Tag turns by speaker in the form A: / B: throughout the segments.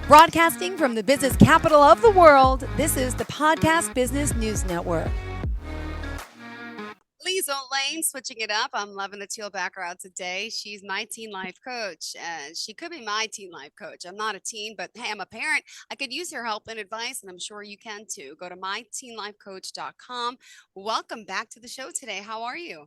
A: Broadcasting from the business capital of the world, this is the Podcast Business News Network.
B: Liezel Lane, switching it up. I'm loving the teal background today. She's my teen life coach, and she could be my teen life coach. I'm not a teen, but hey, I'm a parent. I could use her help and advice, and I'm sure you can too. Go to myteenlifecoach.com. Welcome back to the show today. How are you?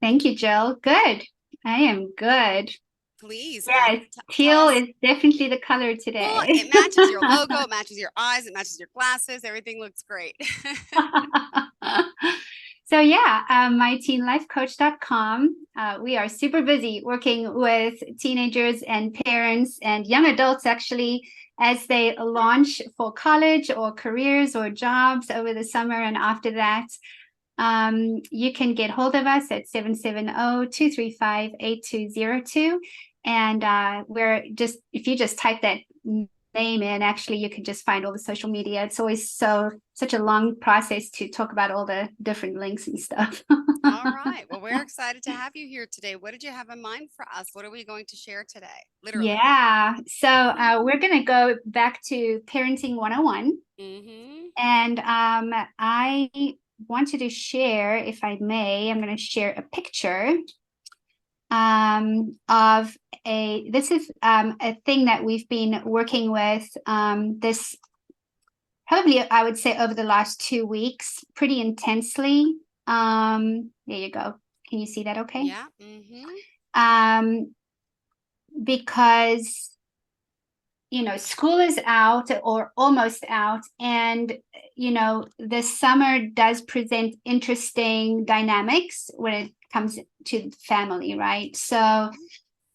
C: Thank you, Jill. Good. I am good.
B: Please,
C: Yes,
B: tell
C: teal
B: us.
C: is definitely the color
B: Well,
C: today.
B: it matches your logo, it matches your eyes, it matches your glasses. Everything looks great.
C: So yeah, myteenlifecoach.com. We are super busy working with teenagers and parents and young adults actually as they launch for college or careers or jobs over the summer and after that. You can get hold of us at 770-235-8202. And if you just type that name in, actually, you can just find all the social media. It's always such a long process to talk about all the different links and stuff.
B: All right. Well, we're excited to have you here today. What did you have in mind for us? What are we going to share today? Literally.
C: Yeah. So we're going to go back to Parenting 101.
B: Mm-hmm.
C: And I wanted to share, if I may, I'm going to share a picture of this is a thing that we've been working with this probably I would say over the last 2 weeks pretty intensely. There you go. Can you see that okay?
B: Yeah. Mm-hmm.
C: Because school is out or almost out, and the summer does present interesting dynamics when it comes to family, right? So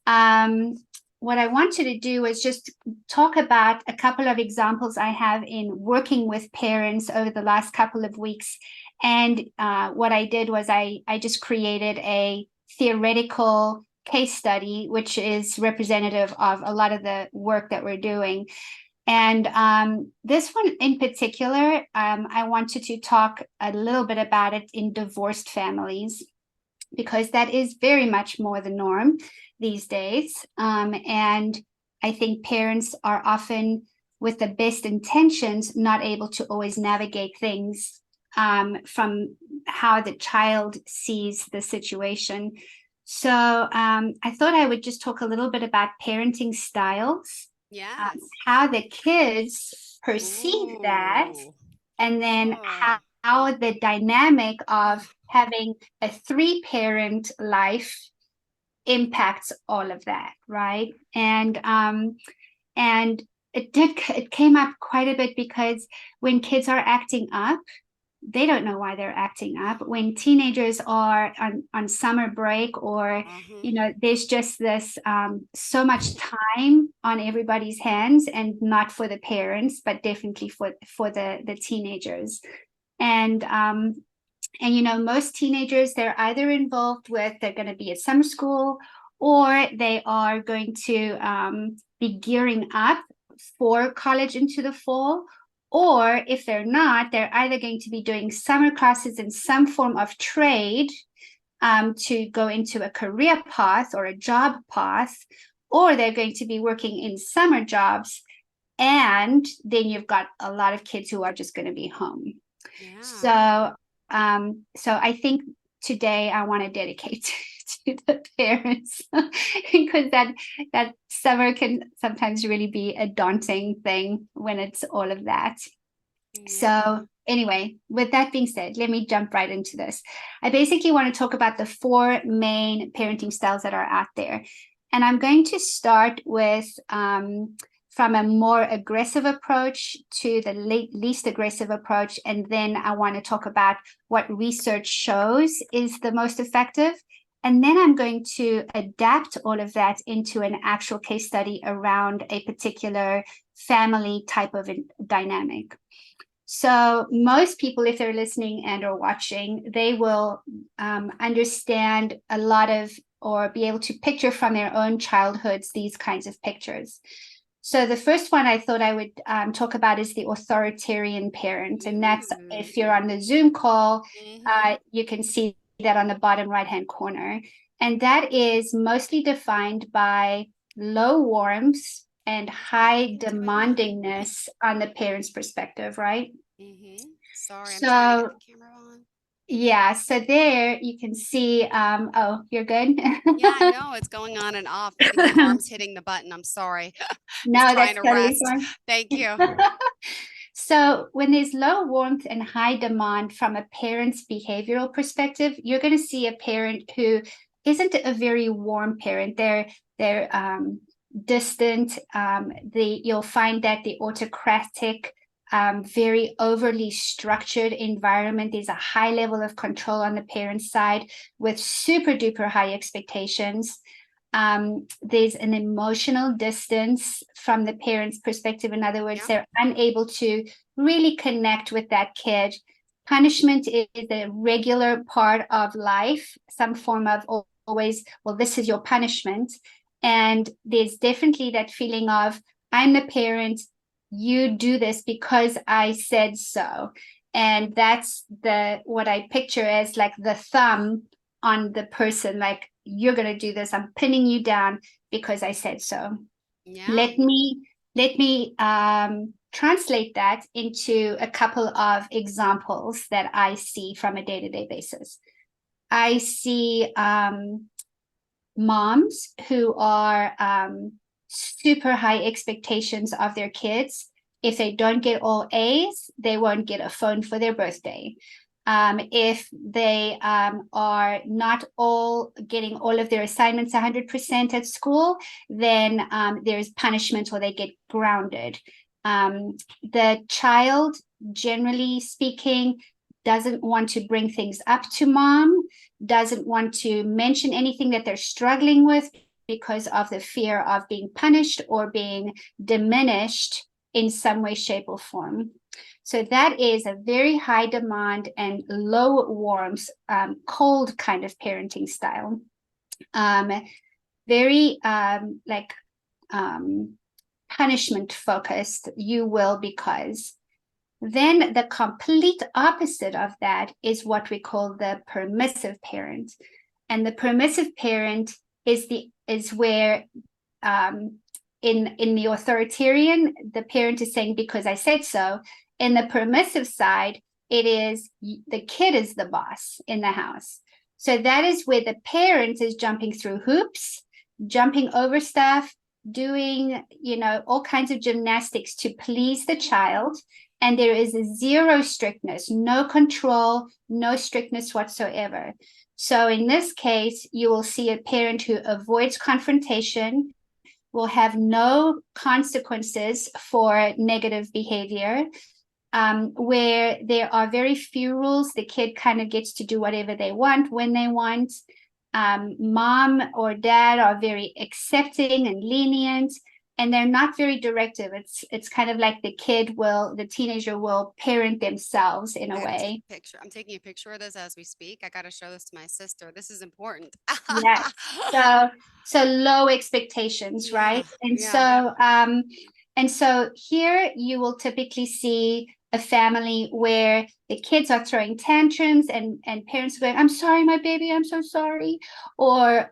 C: what I wanted to do is just talk about a couple of examples I have in working with parents over the last couple of weeks. And what I did was I just created a theoretical case study, which is representative of a lot of the work that we're doing. And this one in particular, I wanted to talk a little bit about it in divorced families, because that is very much more the norm these days. And I think parents are often, with the best intentions, not able to always navigate things from how the child sees the situation. So I thought I would just talk a little bit about parenting styles,
B: Yes.
C: how the kids perceive that,
B: Ooh.
C: and then
B: Oh.
C: how the dynamic of having a 3-parent life impacts all of that, right? And it came up quite a bit because when kids are acting up, they don't know why they're acting up. When teenagers are on summer break, or there's just this so much time on everybody's hands, and not for the parents, but definitely for the teenagers. And most teenagers, they're either involved with, they're going to be at summer school, or they are going to be gearing up for college into the fall. Or if they're not, they're either going to be doing summer classes in some form of trade to go into a career path or a job path, or they're going to be working in summer jobs. And then you've got a lot of kids who are just going to be home.
B: Yeah.
C: So I think today I want to dedicate to the parents because that summer can sometimes really be a daunting thing when it's all of that.
B: Yeah.
C: So anyway, with that being said, let me jump right into this. I basically want to talk about the 4 main parenting styles that are out there. And I'm going to start with from a more aggressive approach to the least aggressive approach. And then I want to talk about what research shows is the most effective. And then I'm going to adapt all of that into an actual case study around a particular family type of dynamic. So most people, if they're listening and or watching, they will understand a lot of, or be able to picture from their own childhoods, these kinds of pictures. So the first one I thought I would talk about is the authoritarian parent. And that's, if you're on the Zoom call, you can see that on the bottom right-hand corner. And that is mostly defined by low warmth and high
B: Can't do it now.
C: demandingness on the parent's perspective, right?
B: Sorry, I'm trying to get
C: So
B: the camera on.
C: yeah, so there you can see, oh, you're good?
B: Yeah, I know it's going on and off. Maybe my arm's hitting the button. I'm sorry. Just
C: No,
B: trying
C: that's
B: to
C: totally
B: rest.
C: fine.
B: Thank you.
C: So when there's low warmth and high demand from a parent's behavioral perspective, you're going to see a parent who isn't a very warm parent. They're distant. You'll find that the autocratic, very overly structured environment. There's a high level of control on the parent's side with super duper high expectations. There's an emotional distance from the parent's perspective. In other words, they're unable to really connect with that kid. Punishment is a regular part of life, some form of always, well, this is your punishment. And there's definitely that feeling of, I'm the parent, you do this because I said so. And that's what I picture as like the thumb on the person, like, you're going to do this. I'm pinning you down because I said so.
B: Yeah.
C: Let me translate that into a couple of examples that I see from a day-to-day basis. I see moms who are super high expectations of their kids. If they don't get all A's, they won't get a phone for their birthday. If they are not all getting all of their assignments 100% at school, then there's punishment or they get grounded. The child, generally speaking, doesn't want to bring things up to mom, doesn't want to mention anything that they're struggling with because of the fear of being punished or being diminished in some way, shape, or form. So that is a very high demand and low warmth, cold kind of parenting style. Very punishment focused, you will, because then the complete opposite of that is what we call the permissive parent. And the permissive parent is where in the authoritarian, the parent is saying, because I said so. In the permissive side, it is the kid is the boss in the house. So that is where the parent is jumping through hoops, jumping over stuff, doing, all kinds of gymnastics to please the child. And there is a zero strictness, no control, no strictness whatsoever. So in this case, you will see a parent who avoids confrontation, will have no consequences for negative behavior, where there are very few rules. The kid kind of gets to do whatever they want when they want. Mom or dad are very accepting and lenient, and they're not very directive. It's kind of like the teenager will parent themselves in a way.
B: I'm taking a picture of this as we speak. I got to show this to my sister. This is important.
C: Yes. So low expectations, right? And so here you will typically see a family where the kids are throwing tantrums and parents are going, I'm sorry, my baby, I'm so sorry. Or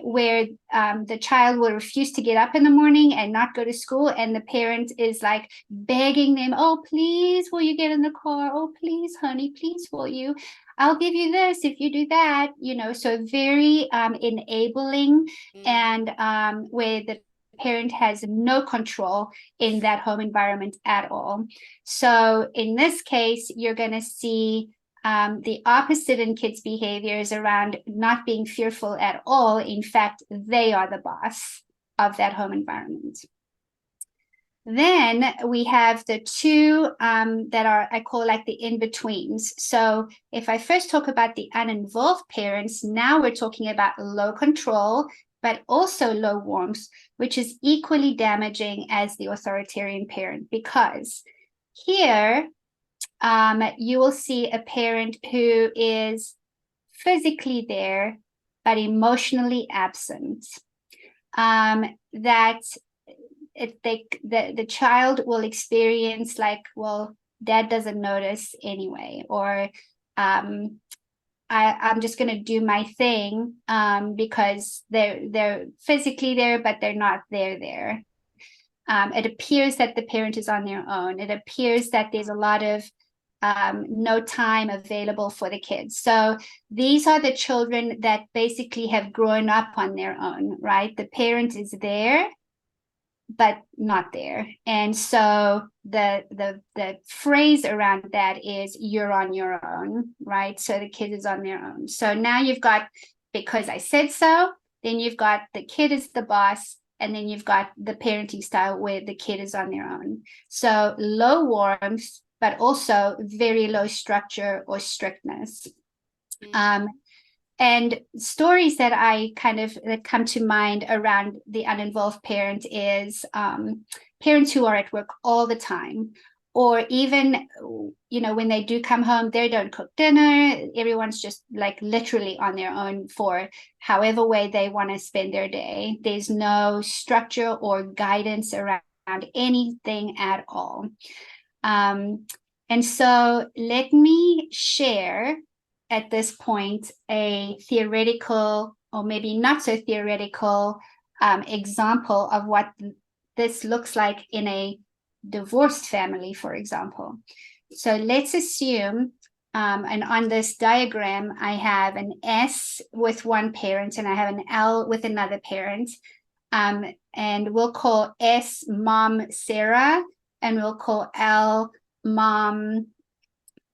C: where the child will refuse to get up in the morning and not go to school. And the parent is like begging them, oh, please, will you get in the car? Oh, please, honey, please, will you? I'll give you this if you do that, so very enabling and where the parent has no control in that home environment at all. So in this case, you're going to see the opposite in kids' behaviors around not being fearful at all. In fact, they are the boss of that home environment. Then we have the two that are, I call like the in-betweens. So if I first talk about the uninvolved parents, now we're talking about low control, but also low warmth, which is equally damaging as the authoritarian parent, because here you will see a parent who is physically there, but emotionally absent. That the child will experience like, well, dad doesn't notice anyway, or I'm just going to do my thing because they're physically there, but they're not there. It appears that the parent is on their own. It appears that there's a lot of no time available for the kids. So these are the children that basically have grown up on their own, right? The parent is there, but not there. And so the phrase around that is you're on your own, right? So the kid is on their own. So now you've got, because I said so, then you've got the kid is the boss, and then you've got the parenting style where the kid is on their own. So low warmth, but also very low structure or strictness. And stories that that come to mind around the uninvolved parent is parents who are at work all the time, or even, when they do come home, they don't cook dinner. Everyone's just like literally on their own for however way they want to spend their day. There's no structure or guidance around anything at all. And so let me share at this point a theoretical, or maybe not so theoretical, example of what this looks like in a divorced family, for example. So let's assume, and on this diagram, I have an S with one parent and I have an L with another parent. And we'll call S Mom Sarah, and we'll call L Mom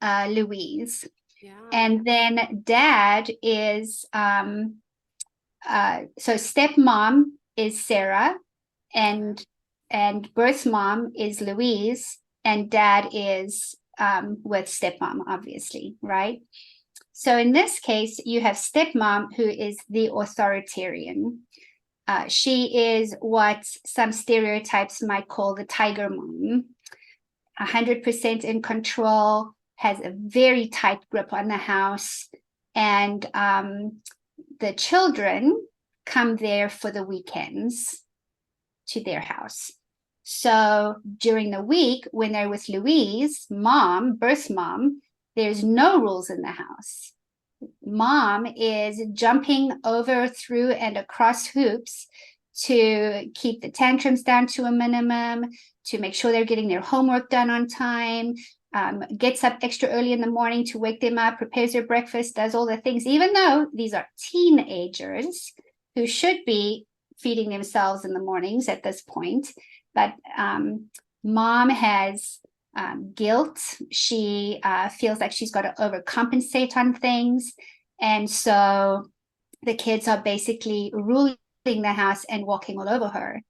C: Louise.
B: Yeah.
C: And then dad is so stepmom is Sarah, and birth mom is Louise, and dad is with stepmom, obviously, right? So in this case, you have stepmom, who is the authoritarian. She is what some stereotypes might call the tiger mom, 100% in control, has a very tight grip on the house, and the children come there for the weekends to their house. So during the week, when they're with Louise, mom, birth mom, there's no rules in the house. Mom is jumping over, through, and across hoops to keep the tantrums down to a minimum, to make sure they're getting their homework done on time, gets up extra early in the morning to wake them up, prepares their breakfast, does all the things, even though these are teenagers who should be feeding themselves in the mornings at this point. But mom has guilt. She feels like she's got to overcompensate on things. And so the kids are basically ruling the house and walking all over her.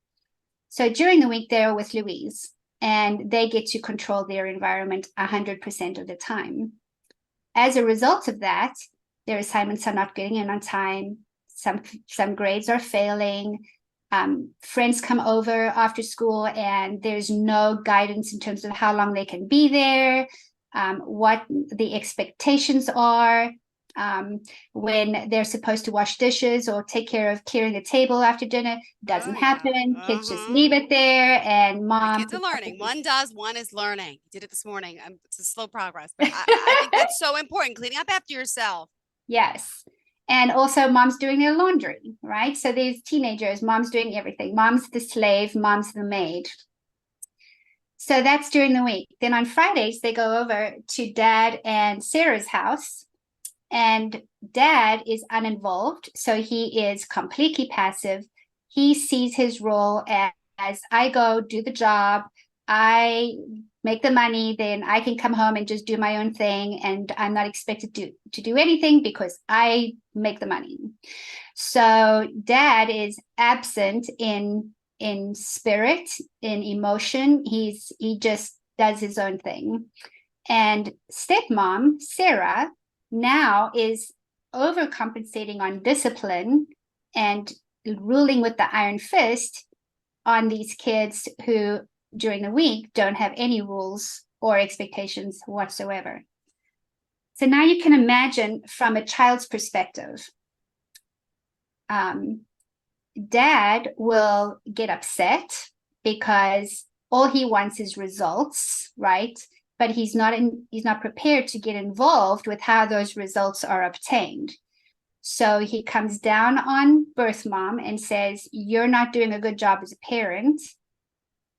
C: So during the week, they're with Louise, and they get to control their environment 100% of the time. As a result of that, their assignments are not getting in on time. Some grades are failing. Friends come over after school, and there's no guidance in terms of how long they can be there, what the expectations are, when they're supposed to wash dishes or take care of clearing the table after dinner. Doesn't happen. Kids just leave it there, and mom.
B: My kids are learning. One does, one is learning. Did it this morning. It's a slow progress, but I think that's so important. Cleaning up after yourself.
C: Yes. And also mom's doing their laundry, right? So these teenagers, mom's doing everything. Mom's the slave, mom's the maid. So that's during the week. Then on Fridays, they go over to dad and Sarah's house, and dad is uninvolved. So he is completely passive. He sees his role as I go do the job, I make the money, then I can come home and just do my own thing, and I'm not expected to do anything because I make the money. So dad is absent in spirit, in emotion. He just does his own thing. And stepmom Sarah now is overcompensating on discipline and ruling with the iron fist on these kids who during the week don't have any rules or expectations whatsoever. So now you can imagine from a child's perspective, dad will get upset because all he wants is results, right? but he's not prepared to get involved with how those results are obtained. So he comes down on birth mom and says, you're not doing a good job as a parent.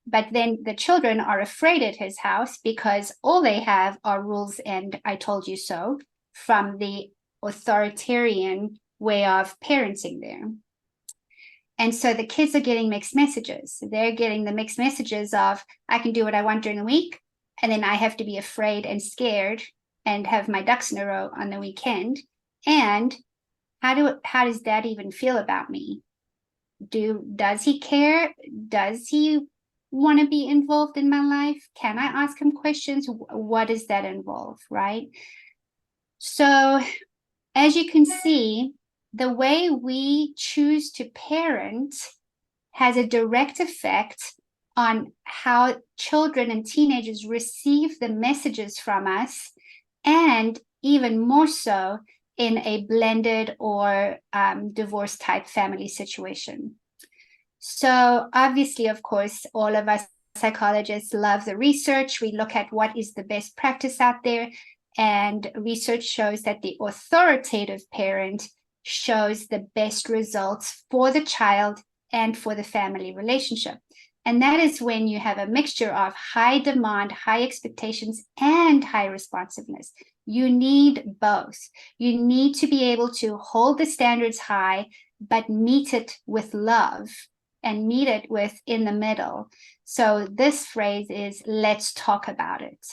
C: But then the children are afraid at his house because all they have are rules and I told you so from the authoritarian way of parenting there. And so the kids are getting mixed messages. They're getting the mixed messages of, I can do what I want during the week, and then I have to be afraid and scared and have my ducks in a row on the weekend. And how does dad even feel about me? Does he care? Does he want to be involved in my life? Can I ask him questions? What does that involve, right? So as you can see, the way we choose to parent has a direct effect on how children and teenagers receive the messages from us, and even more so in a blended or divorce type family situation. So obviously, of course, all of us psychologists love the research. We look at what is the best practice out there. And research shows that the authoritative parent shows the best results for the child and for the family relationship. And that is when you have a mixture of high demand, high expectations, and high responsiveness. You need both. You need to be able to hold the standards high, but meet it with love and meet it with in the middle. So this phrase is, let's talk about it.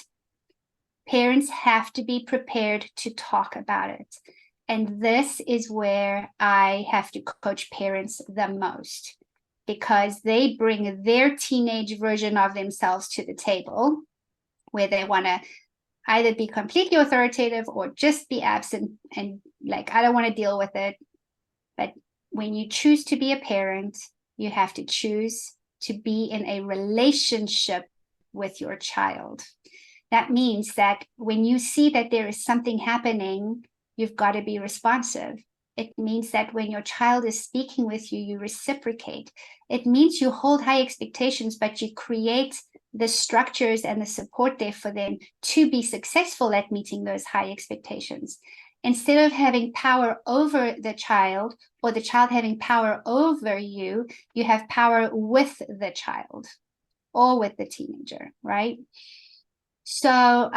C: Parents have to be prepared to talk about it. And this is where I have to coach parents the most, because they bring their teenage version of themselves to the table, where they want to either be completely authoritative or just be absent and like, I don't want to deal with it. But when you choose to be a parent, you have to choose to be in a relationship with your child. That means that when you see that there is something happening, you've got to be responsive. It means that when your child is speaking with you, you reciprocate. It means you hold high expectations, but you create the structures and the support there for them to be successful at meeting those high expectations. Instead of having power over the child or the child having power over you, you have power with the child or with the teenager, right? So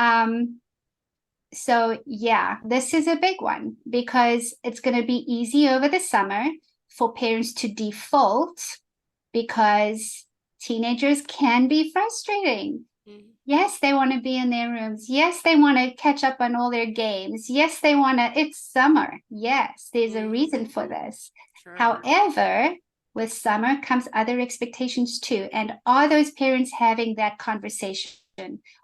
C: yeah, this is a big one because it's going to be easy over the summer for parents to default because teenagers can be frustrating. Mm-hmm. Yes, they want to be in their rooms. Yes, they want to catch up on all their games. Yes, they want to, it's summer. Yes, there's a reason for this. Sure. However, with summer comes other expectations too. And are those parents having that conversation?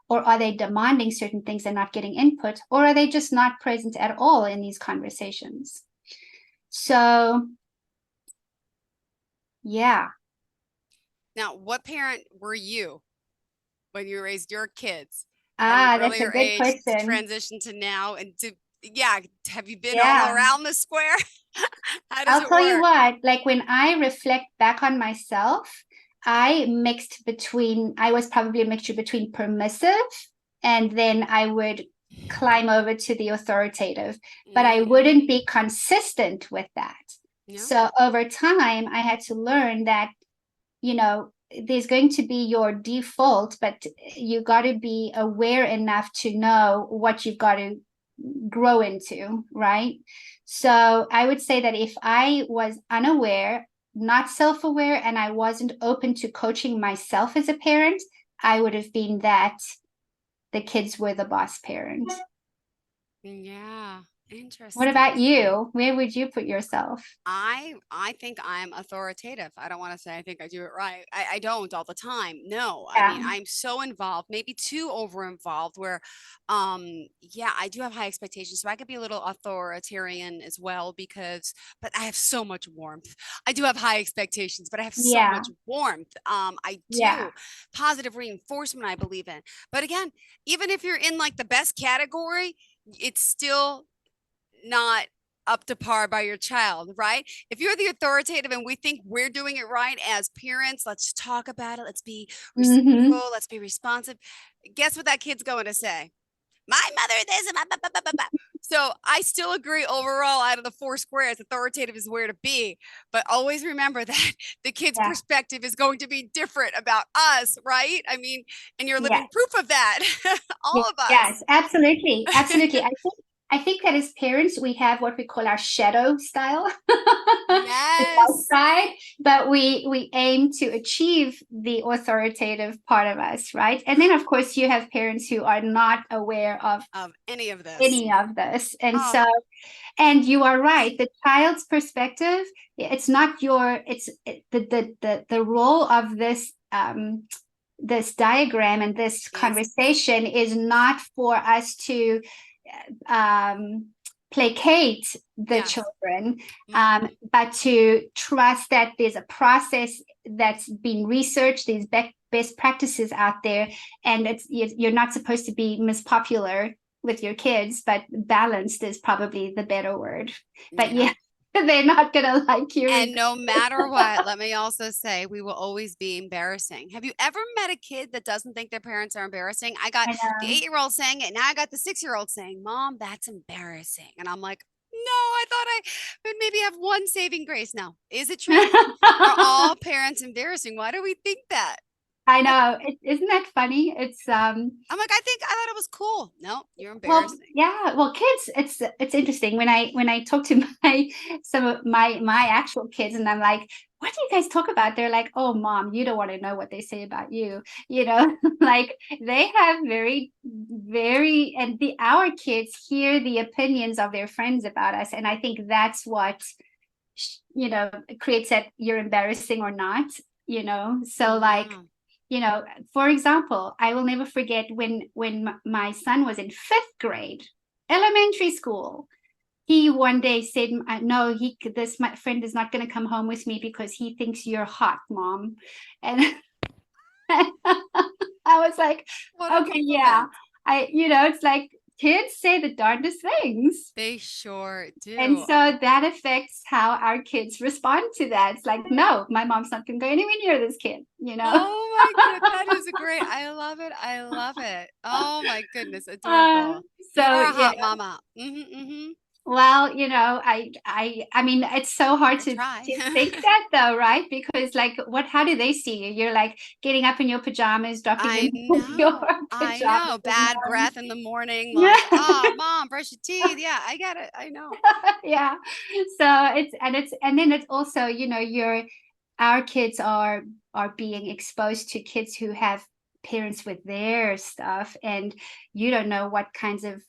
C: Or are they demanding certain things and not getting input? Or are they just not present at all in these conversations? So, yeah.
B: Now, what parent were you when you raised your kids?
C: That's a good question.
B: Transition to now, and have you been all around the square? How does
C: I'll tell you what, like when I reflect back on myself, I was probably a mixture between permissive and then I would climb over to the authoritative, but I wouldn't be consistent with that. Yeah. So over time, I had to learn that, there's going to be your default, but you got to be aware enough to know what you've got to grow into, right? So I would say that if I was unaware, not self-aware, and I wasn't open to coaching myself as a parent, I would have been that the kids were the boss parent.
B: Yeah. Interesting.
C: What about you? Where would you put yourself?
B: I think I'm authoritative. I don't want to say I think I do it right. I don't all the time. No,
C: Yeah.
B: I mean, I'm so involved, maybe too over involved where, I do have high expectations. So I could be a little authoritarian as well but I have so much warmth. I do have high expectations, but I have so much warmth. I do. Positive reinforcement I believe in. But again, even if you're in like the best category, it's still not up to par by your child, right? If you're the authoritative and we think we're doing it right as parents, let's talk about it. Let's be
C: Mm-hmm.
B: reciprocal. Let's be responsive. Guess what that kid's going to say? My mother this and so I still agree overall out of the four squares, authoritative is where to be. But always remember that the kid's
C: Yeah.
B: perspective is going to be different about us, right? I mean, and you're
C: Yeah.
B: living proof of that. All of us.
C: Yes, absolutely. Absolutely. I think that as parents, we have what we call our shadow style, the dark
B: Yes.
C: side, but we aim to achieve the authoritative part of us, right? And then of course you have parents who are not aware of
B: Of any of this.
C: any of this. And
B: Oh,
C: so, and you are right, the child's perspective, it's not your, the role of this diagram and this
B: is
C: conversation is not for us to um, placate the
B: yes.
C: children,
B: Mhm.
C: but to trust that there's a process that's been researched, there's best practices out there, and you're not supposed to be Miss Popular with your kids, but balanced is probably the better word. But
B: Yeah.
C: yeah, they're not gonna like you
B: And
C: either.
B: no matter what, let me also say, we will always be embarrassing. Have you ever met a kid that doesn't think their parents are embarrassing? I got
C: I
B: the
C: know.
B: 8-year-old saying it. Now I got the 6-year-old saying, Mom, that's embarrassing. And I'm like, no, I thought I would maybe have one saving grace. Now, is it true? Are all parents embarrassing? Why do we think that?
C: I know. Isn't that funny? It's
B: I'm like, I thought it was cool. No, you're
C: well,
B: embarrassing.
C: yeah, well, kids, it's interesting when I talk to my some of my actual kids, and I'm like, what do you guys talk about? They're like, oh, mom, you don't want to know what they say about you, like they have very, and our kids hear the opinions of their friends about us, and I think that's what creates that you're embarrassing or not, so like,
B: Yeah.
C: for example, I will never forget when my son was in fifth grade, elementary school. He one day said, "No, my friend is not going to come home with me because he thinks you're hot, mom." And I was like,
B: What a
C: "Okay, yeah."
B: compliment.
C: It's like kids say the darndest things.
B: They sure
C: And
B: do.
C: so that affects how our kids respond to that. It's like, no, my mom's not going to go anywhere near this kid.
B: Oh my goodness, that is a great. I love it. I love it. Oh my goodness,
C: Uh,
B: adorable. You
C: so
B: are a
C: yeah,
B: hot mama. Mm-hmm.
C: well, I mean, it's so hard
B: I
C: to
B: try.
C: think that though, right? Because like, how do they see you? You're like getting up in your pajamas, dropping
B: I
C: in your
B: know. I
C: pajamas,
B: know.
C: and
B: Bad breath in the morning, like,
C: yeah.
B: mom, brush your teeth. Yeah, I get it. I know.
C: Yeah. So and then it's also, our kids are being exposed to kids who have parents with their stuff, and you don't know what kinds of,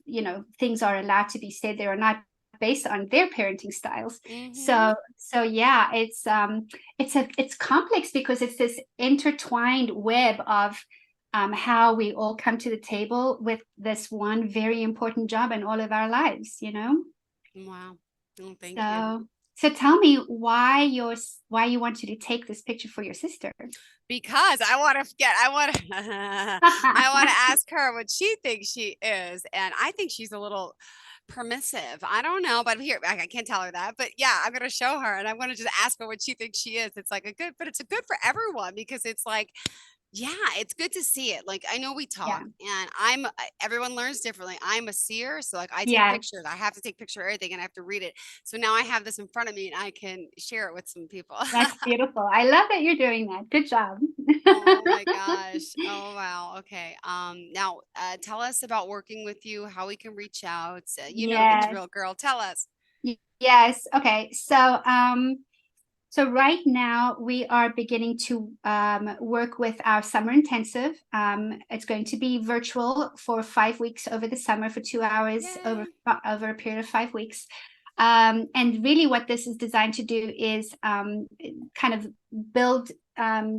C: things are allowed to be said there or not based on their parenting styles.
B: Mm-hmm.
C: So yeah, it's complex because it's this intertwined web of how we all come to the table with this one very important job in all of our lives.
B: Wow. Oh, thank you.
C: So tell me why you wanted to take this picture for your sister.
B: Because I want to, I want to ask her what she thinks she is. And I think she's a little permissive. I don't know, but here, I can't tell her that. But yeah, I'm going to show her and I'm going to just ask her what she thinks she is. It's like but it's a good for everyone because it's like, yeah, it's good to see it. Like I know we
C: Yeah.
B: talk and everyone learns differently. I'm a seer, so like I take
C: Yes,
B: pictures. I have to take picture of everything and I have to read it. So now I have this in front of me and I can share it with some people.
C: that's beautiful. I love that you're doing that. Good job.
B: Oh my gosh. Oh wow. Okay. Now tell us about working with you, how we can reach out. You know the
C: Yes.
B: drill, girl. Tell us.
C: Yes. Okay. So right now we are beginning to work with our summer intensive. It's going to be virtual for 5 weeks over the summer for 2 hours
B: Yay.
C: over a period of 5 weeks. And really what this is designed to do is kind of build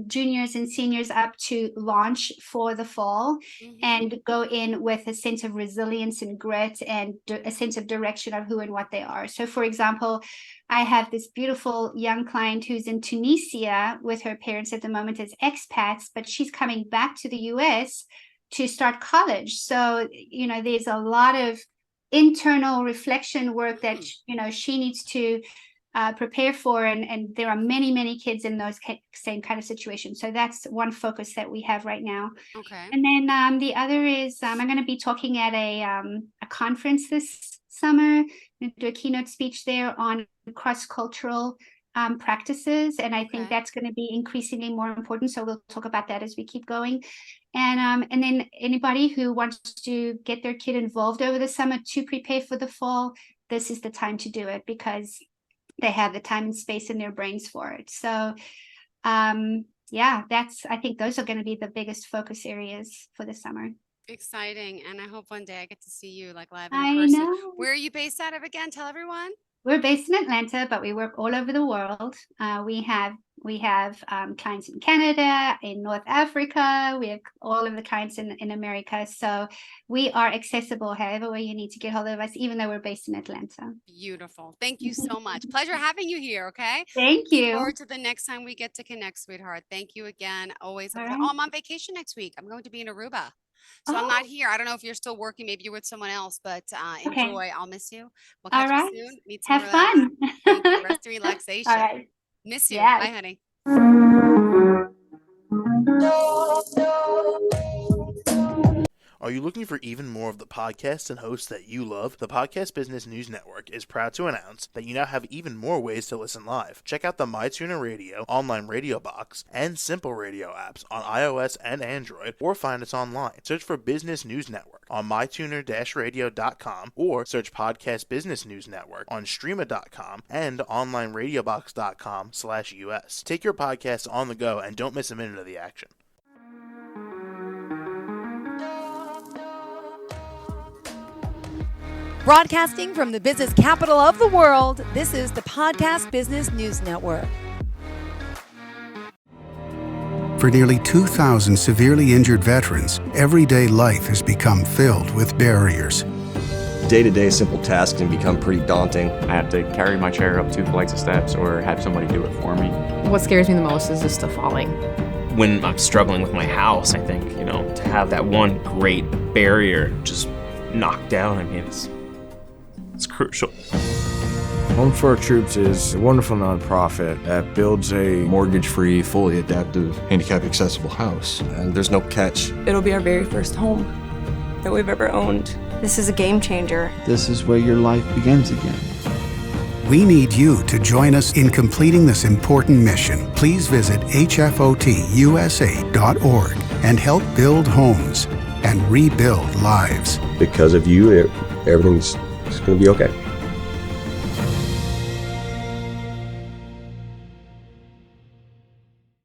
C: juniors and seniors up to launch for the fall
B: Mm-hmm.
C: and go in with a sense of resilience and grit and a sense of direction of who and what they are. So for example, I have this beautiful young client who's in Tunisia with her parents at the moment as expats, but she's coming back to the US to start college. So, there's a lot of internal reflection work that she needs to prepare for, and there are many kids in those same kind of situations. So that's one focus that we have right now.
B: Okay.
C: And then the other is I'm going to be talking at a conference this summer. I'm going to do a keynote speech there on cross-cultural practices, and I think that's going to be increasingly more important. So we'll talk about that as we keep going. And then anybody who wants to get their kid involved over the summer to prepare for the fall, this is the time to do it, because they have the time and space in their brains for it. So I think those are going to be the biggest focus areas for the summer.
B: Exciting. And I hope one day I get to see you like live in
C: I
B: person.
C: know.
B: Where are you based out of again? Tell everyone.
C: We're based in Atlanta, but we work all over the world. We have clients in Canada, in North Africa. We have all of the clients in America. So we are accessible however way you need to get hold of us, even though we're based in Atlanta.
B: Beautiful. Thank you so much. Pleasure having you here. Okay.
C: Thank you.
B: Look forward to the next time we get to connect, sweetheart. Thank you again. Always.
C: All right.
B: Oh, I'm on vacation next week. I'm going to be in Aruba. So I'm not here. I don't know if you're still working. Maybe you're with someone else, but enjoy. I'll miss you. We'll catch you soon. Meet some
C: Have fun.
B: Thank you. Rest and relaxation.
C: All right.
B: Miss you.
C: Yes.
B: Bye, honey.
D: Are you looking for even more of the podcasts and hosts that you love? The Podcast Business News Network is proud to announce that you now have even more ways to listen live. Check out the MyTuner Radio, online radio box, and Simple Radio apps on iOS and Android, or find us online. Search for Business News Network on mytuner-radio.com, or search Podcast Business News Network on streama.com and onlineradiobox.com/US. Take your podcast on the go and don't miss a minute of the action.
A: Broadcasting from the business capital of the world, this is the Podcast Business News Network.
E: For nearly 2,000 severely injured veterans, everyday life has become filled with barriers.
F: Day-to-day simple tasks can become pretty daunting.
G: I have to carry my chair up 2 flights of steps or have somebody do it for me.
H: What scares me the most is just the falling.
I: When I'm struggling with my house, I think, to have that one great barrier just knocked down, it's crucial.
J: Home for Our Troops is a wonderful nonprofit that builds a
F: mortgage-free, fully adaptive, handicap-accessible house. And there's no catch.
K: It'll be our very first home that we've ever owned. This is a game changer.
L: This is where your life begins again.
E: We need you to join us in completing this important mission. Please visit hfotusa.org and help build homes and rebuild lives.
F: Because of you, everything's going to be okay.